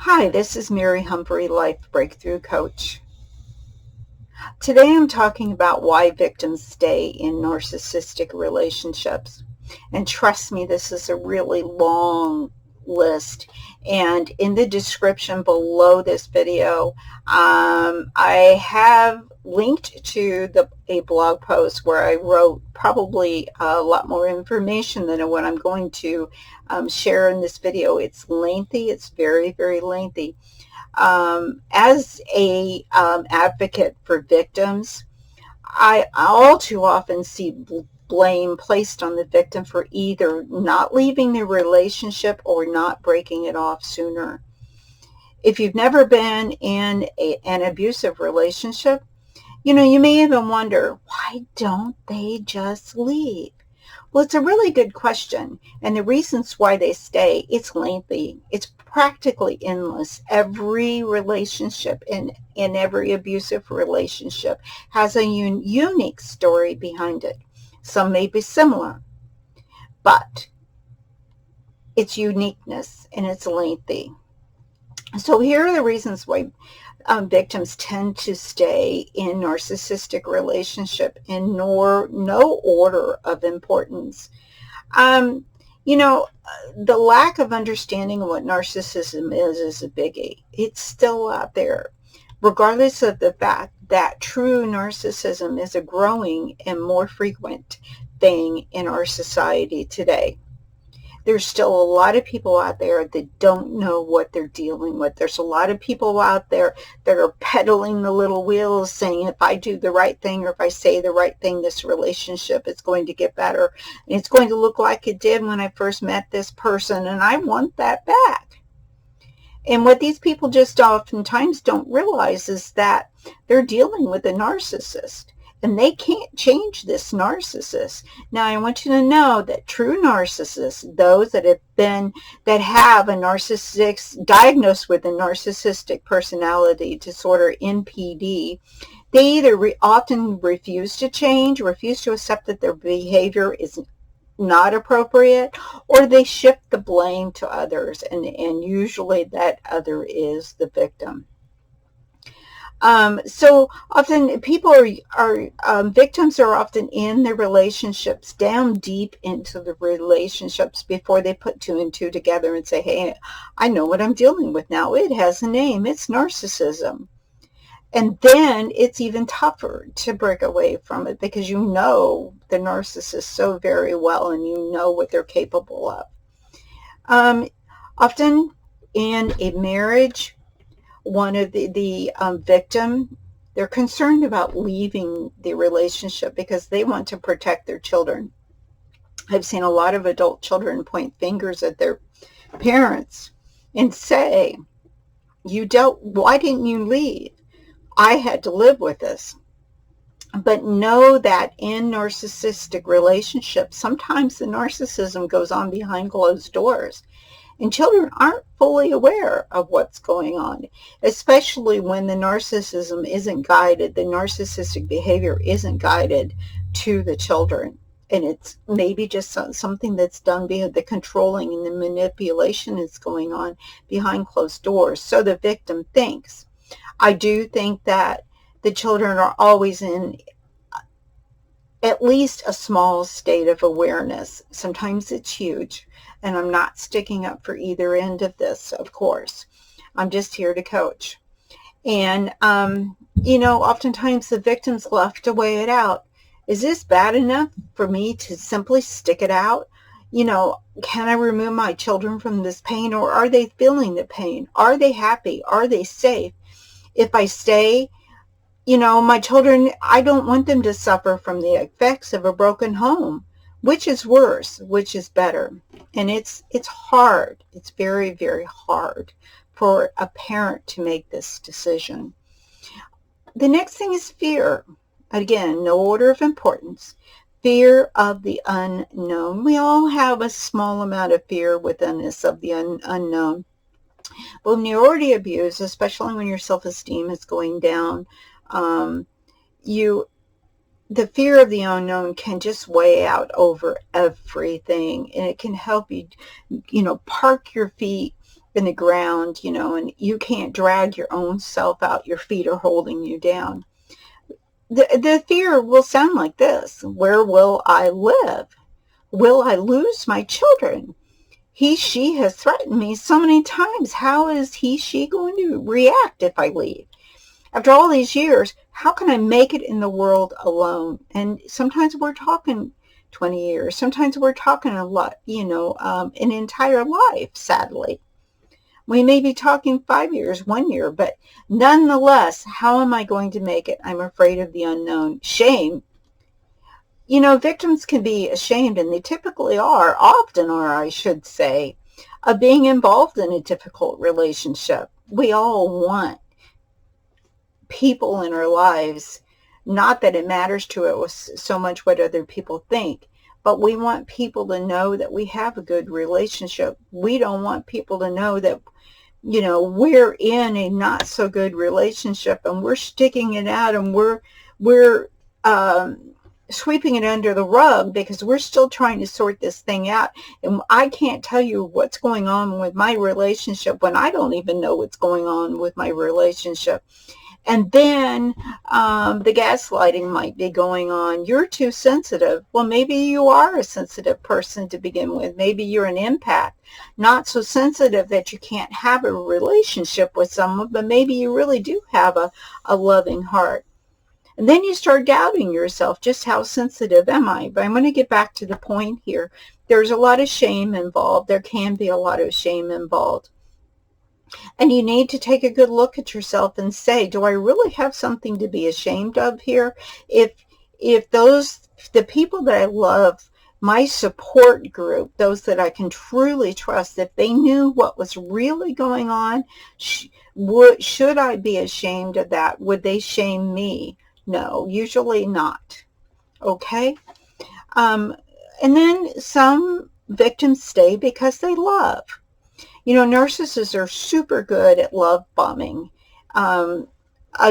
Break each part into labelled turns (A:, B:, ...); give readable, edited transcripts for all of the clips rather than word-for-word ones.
A: Hi, this is Mary Humphrey, Life Breakthrough Coach. Today I'm talking about why victims stay in narcissistic relationships. And trust me, this is a really long list. And in the description below this video, I have linked to a blog post where I wrote probably a lot more information than what I'm going to share in this video. It's lengthy. It's very, very lengthy. As a advocate for victims, I all too often see blame placed on the victim for either not leaving the relationship or not breaking it off sooner. If you've never been in an abusive relationship, you may even wonder, why don't they just leave? Well, it's a really good question, and the reasons why they stay, it's lengthy. It's practically endless. Every relationship in every abusive relationship has a unique story behind it. Some may be similar, but it's uniqueness and it's lengthy. So here are the reasons why victims tend to stay in narcissistic relationship in no order of importance. The lack of understanding of what narcissism is a biggie. It's still out there, regardless of the fact that true narcissism is a growing and more frequent thing in our society today. There's still a lot of people out there that don't know what they're dealing with. There's a lot of people out there that are peddling the little wheels, saying if I do the right thing or if I say the right thing, this relationship is going to get better. And it's going to look like it did when I first met this person, and I want that back. And what these people just oftentimes don't realize is that they're dealing with a narcissist. And they can't change this narcissist. Now, I want you to know that true narcissists, those that have a narcissistic, diagnosed with a narcissistic personality disorder, NPD, they either often refuse to change, refuse to accept that their behavior is not appropriate, or they shift the blame to others, and usually that other is the victim. So often people victims are often in their relationships, down deep into the relationships before they put two and two together and say, hey, I know what I'm dealing with now. It has a name. It's narcissism. And then it's even tougher to break away from it because you know the narcissist so very well and you know what they're capable of. Often in a marriage, one of the victim, they're concerned about leaving the relationship because they want to protect their children. I've seen a lot of adult children point fingers at their parents and say, why didn't you leave? I had to live with this. But know that in narcissistic relationships, sometimes the narcissism goes on behind closed doors. And children aren't fully aware of what's going on, especially when the narcissism isn't guided, the narcissistic behavior isn't guided to the children. And it's maybe just something that's done behind the controlling and the manipulation is going on behind closed doors. So the victim thinks. I do think that the children are always in at least a small state of awareness. Sometimes it's huge. And I'm not sticking up for either end of this, of course. I'm just here to coach. And, oftentimes the victim's left to weigh it out. Is this bad enough for me to simply stick it out? Can I remove my children from this pain, or are they feeling the pain? Are they happy? Are they safe? If I stay, my children, I don't want them to suffer from the effects of a broken home. Which is worse? Which is better? And it's hard. It's very, very hard for a parent to make this decision. The next thing is fear. Again, no order of importance. Fear of the unknown. We all have a small amount of fear within us of the unknown. But when you're already abused, especially when your self-esteem is going down, the fear of the unknown can just weigh out over everything, and it can help you, park your feet in the ground, and you can't drag your own self out. Your feet are holding you down. The fear will sound like this. Where will I live? Will I lose my children? She has threatened me so many times. How is she going to react if I leave? After all these years, how can I make it in the world alone? And sometimes we're talking 20 years. Sometimes we're talking a lot, an entire life, sadly. We may be talking 5 years, 1 year, but nonetheless, how am I going to make it? I'm afraid of the unknown. Shame. Victims can be ashamed, and they typically often are, I should say, of being involved in a difficult relationship. We all want people in our lives, not that it matters to us so much what other people think, but we want people to know that we have a good relationship. We don't want people to know that, we're in a not so good relationship and we're sticking it out and we're sweeping it under the rug because we're still trying to sort this thing out. And I can't tell you what's going on with my relationship when I don't even know what's going on with my relationship. And then the gaslighting might be going on. You're too sensitive. Well, maybe you are a sensitive person to begin with. Maybe you're an empath. Not so sensitive that you can't have a relationship with someone, but maybe you really do have a loving heart. And then you start doubting yourself. Just how sensitive am I? But I'm going to get back to the point here. There's a lot of shame involved. There can be a lot of shame involved. And you need to take a good look at yourself and say, do I really have something to be ashamed of here? If the people that I love, my support group, those that I can truly trust, if they knew what was really going on, should I be ashamed of that? Would they shame me? No, usually not. Okay? And then some victims stay because they love. Narcissists are super good at love bombing. A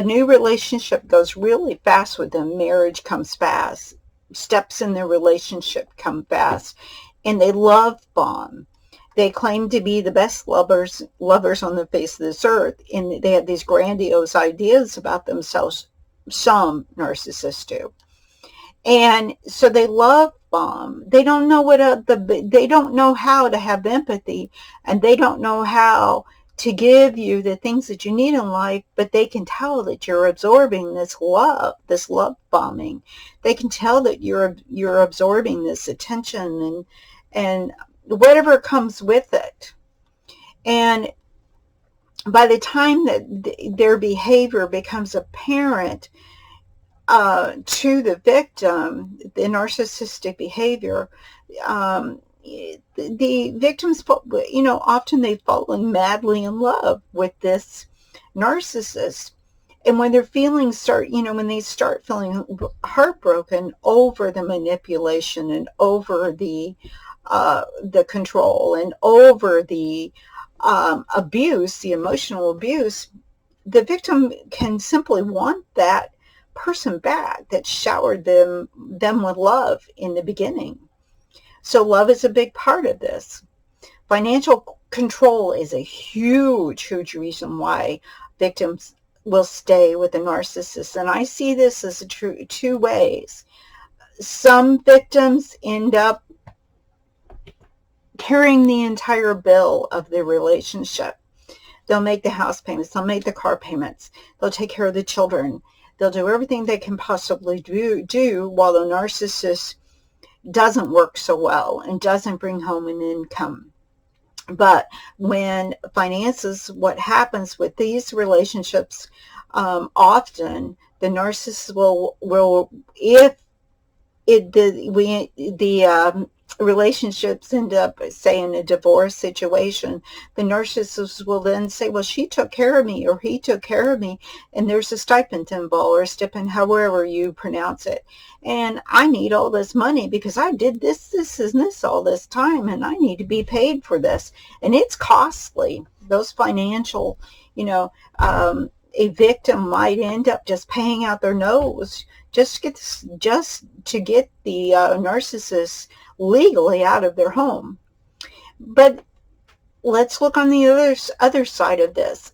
A: new relationship goes really fast with them. Marriage comes fast. Steps in their relationship come fast. And they love bomb. They claim to be the best lovers on the face of this earth. And they have these grandiose ideas about themselves. Some narcissists do. And so they love bomb. They don't know they don't know how to have empathy, and they don't know how to give you the things that you need in life, but they can tell that you're absorbing this love bombing. They can tell that you're absorbing this attention and whatever comes with it. And by the time that their behavior becomes apparent to the victim, the narcissistic behavior, the victims, often they've fallen madly in love with this narcissist. And when their feelings when they start feeling heartbroken over the manipulation and over the control and over the abuse, the emotional abuse, the victim can simply want that person back that showered them with love in the beginning. So love is a big part of this. Financial control is a huge reason why victims will stay with a narcissist. And I see this as two ways. Some victims end up carrying the entire bill of the relationship. They'll make the house payments. They'll make the car payments. They'll take care of the children. They'll do everything they can possibly do while the narcissist doesn't work so well and doesn't bring home an income. But when finances, what happens with these relationships, often the narcissist will if the relationships end up, say, in a divorce situation, the narcissist will then say, well, she took care of me or he took care of me, and there's a stipend involved, or a stipend, however you pronounce it. And I need all this money because I did this and this all this time, and I need to be paid for this. And it's costly. Those financial, a victim might end up just paying out their nose just to get the narcissist legally out of their home. But let's look on the other side of this.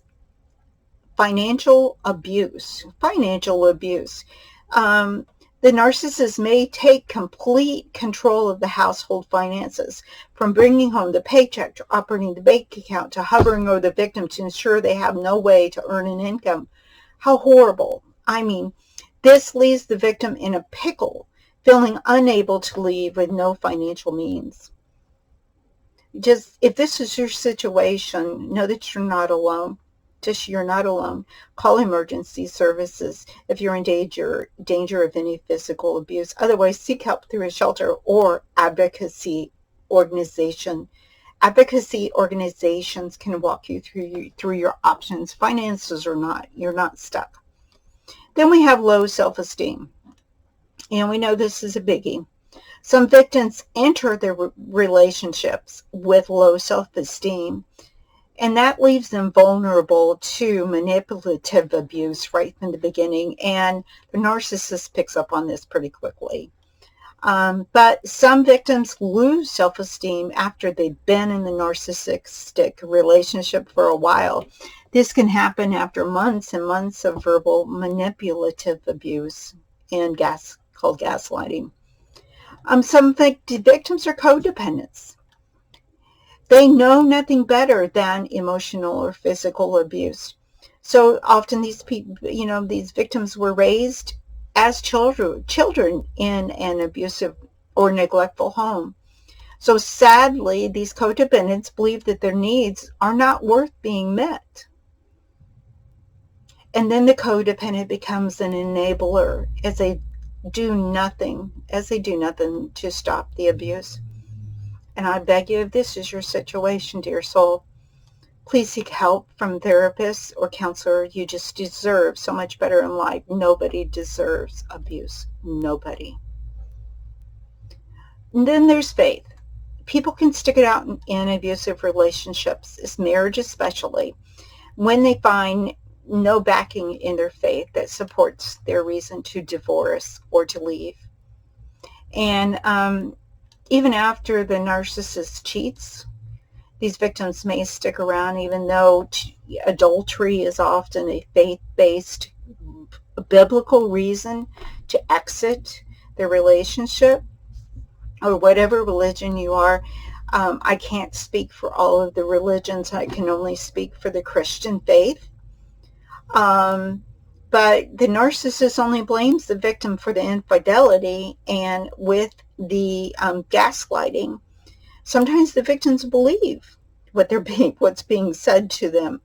A: Financial abuse. Financial abuse. The narcissist may take complete control of the household finances, from bringing home the paycheck to operating the bank account to hovering over the victim to ensure they have no way to earn an income. How horrible. I mean, this leaves the victim in a pickle, feeling unable to leave with no financial means. Just, if this is your situation, know that you're not alone. Just, you're not alone. Call emergency services if you're in danger of any physical abuse. Otherwise, seek help through a shelter or advocacy organization. Advocacy organizations can walk you through your options. Finances or not, you're not stuck. Then we have low self-esteem. And we know this is a biggie. Some victims enter their relationships with low self-esteem, and that leaves them vulnerable to manipulative abuse right from the beginning, and the narcissist picks up on this pretty quickly. But some victims lose self-esteem after they've been in the narcissistic relationship for a while. This can happen after months and months of verbal manipulative abuse and called gaslighting. Some victims are codependents. They know nothing better than emotional or physical abuse. So often these people, these victims were raised as children in an abusive or neglectful home. So sadly, these codependents believe that their needs are not worth being met. And then the codependent becomes an enabler as they do nothing to stop the abuse. And I beg you, if this is your situation, dear soul, please seek help from therapists or counselor. You just deserve so much better in life. Nobody deserves abuse. Nobody. And then there's faith. People can stick it out in abusive relationships, as marriage especially, when they find no backing in their faith that supports their reason to divorce or to leave. And even after the narcissist cheats, these victims may stick around, even though adultery is often a faith-based biblical reason to exit the relationship, or whatever religion you are. I can't speak for all of the religions. I can only speak for the Christian faith. But the narcissist only blames the victim for the infidelity, and with the gaslighting, sometimes the victims believe what's being said to them.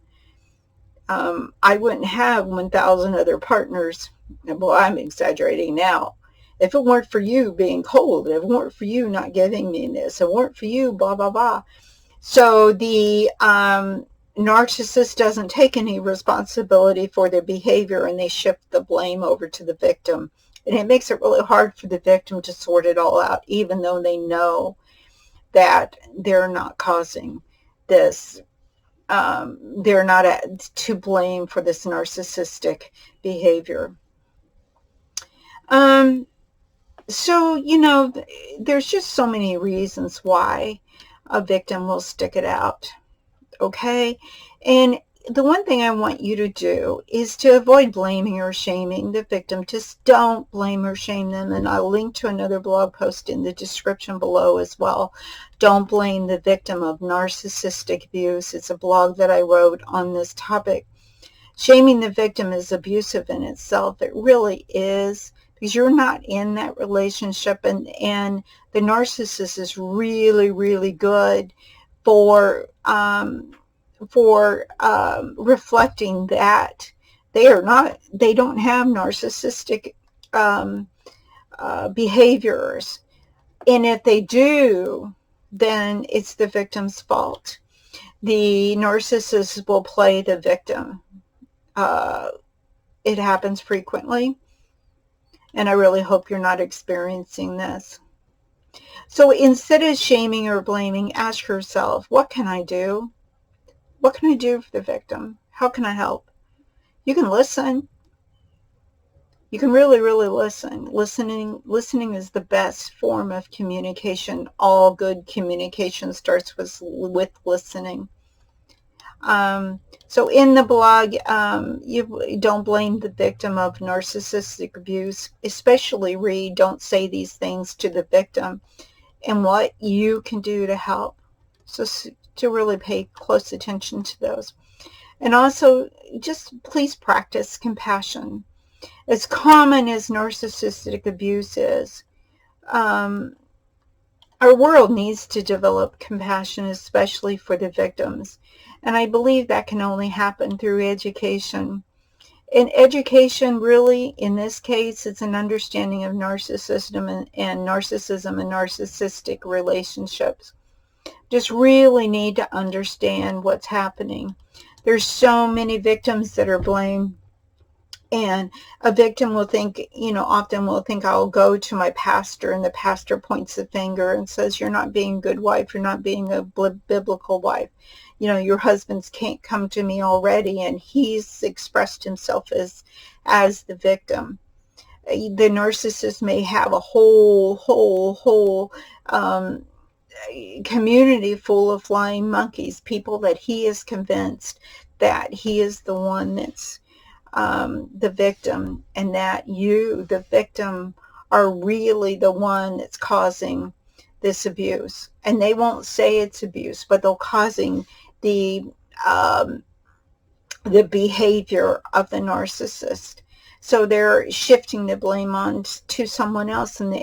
A: I wouldn't have 1,000 other partners. Well, I'm exaggerating now. If it weren't for you being cold, if it weren't for you not giving me this, if it weren't for you, blah, blah, blah. So the narcissist doesn't take any responsibility for their behavior, and they shift the blame over to the victim. And it makes it really hard for the victim to sort it all out, even though they know that they're not causing this. They're not to blame for this narcissistic behavior. So, there's just so many reasons why a victim will stick it out. Okay? And the one thing I want you to do is to avoid blaming or shaming the victim. Just don't blame or shame them. And I'll link to another blog post in the description below as well. Don't blame the victim of narcissistic abuse. It's a blog that I wrote on this topic. Shaming the victim is abusive in itself. It really is, because you're not in that relationship, and the narcissist is really, really good for reflecting that they don't have narcissistic behaviors, and if they do, then it's the victim's fault. The narcissist will play the victim. It happens frequently, and I really hope you're not experiencing this. So instead of shaming or blaming, ask yourself, what can I do? What can I do for the victim? How can I help? You can listen. You can really, really listen. Listening is the best form of communication. All good communication starts with listening. So in the blog, you don't blame the victim of narcissistic abuse, especially read Don't Say These Things to the Victim and what you can do to help. So to really pay close attention to those. And also, just please practice compassion. As common as narcissistic abuse is, our world needs to develop compassion, especially for the victims. And I believe that can only happen through education. And education really, in this case, it's an understanding of narcissism and narcissistic relationships. Just really need to understand what's happening. There's so many victims that are blamed. And a victim will think, often will think, I'll go to my pastor, and the pastor points the finger and says, you're not being a good wife, you're not being a biblical wife. Your husband's can't come to me already, and he's expressed himself as the victim. The narcissist may have a whole community full of flying monkeys, people that he is convinced that he is the one that's the victim, and that you, the victim, are really the one that's causing this abuse. And they won't say it's abuse, but they're causing the behavior of the narcissist. So they're shifting the blame on to someone else, and the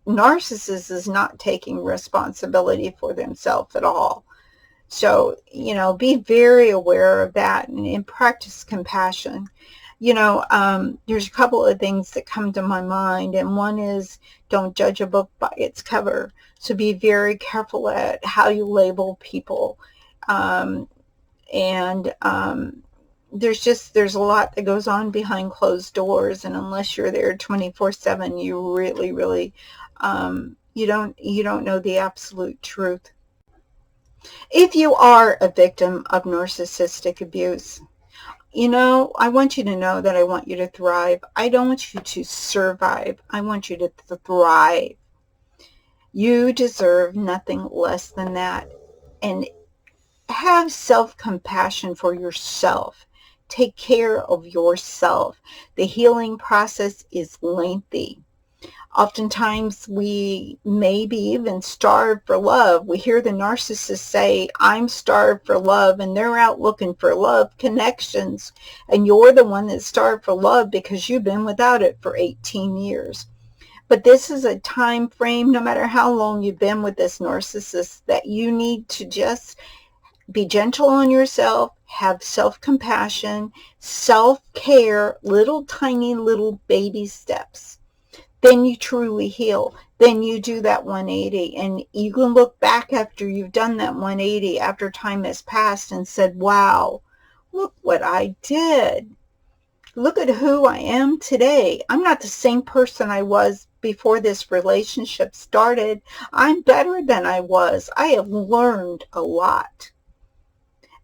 A: narcissist is not taking responsibility for themselves at all. So, be very aware of that and practice compassion. There's a couple of things that come to my mind, and one is don't judge a book by its cover. So be very careful at how you label people. There's a lot that goes on behind closed doors, and unless you're there 24/7, you really, you don't know the absolute truth. If you are a victim of narcissistic abuse, I want you to know that I want you to thrive. I don't want you to survive. I want you to thrive. You deserve nothing less than that. And have self-compassion for yourself. Take care of yourself. The healing process is lengthy. Oftentimes we maybe even starve for love. We hear the narcissist say, I'm starved for love, and they're out looking for love connections. And you're the one that's starved for love because you've been without it for 18 years. But this is a time frame, no matter how long you've been with this narcissist, that you need to just be gentle on yourself, have self-compassion, self-care, tiny little baby steps. Then you truly heal. Then you do that 180, and you can look back after you've done that 180 after time has passed and said, wow, look what I did. Look at who I am today. I'm not the same person I was before this relationship started. I'm better than I was. I have learned a lot.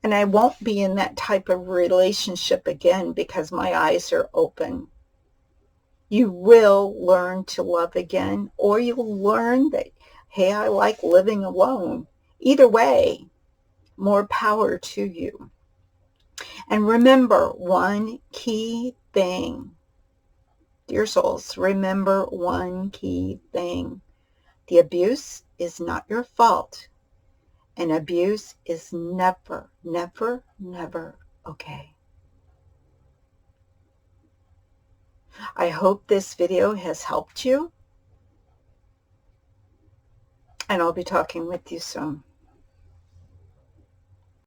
A: And I won't be in that type of relationship again because my eyes are open. You will learn to love again, or you'll learn that, hey, I like living alone. Either way, more power to you. And remember one key thing. Dear souls, remember one key thing. The abuse is not your fault. And abuse is never, never, never okay. I hope this video has helped you, and I'll be talking with you soon.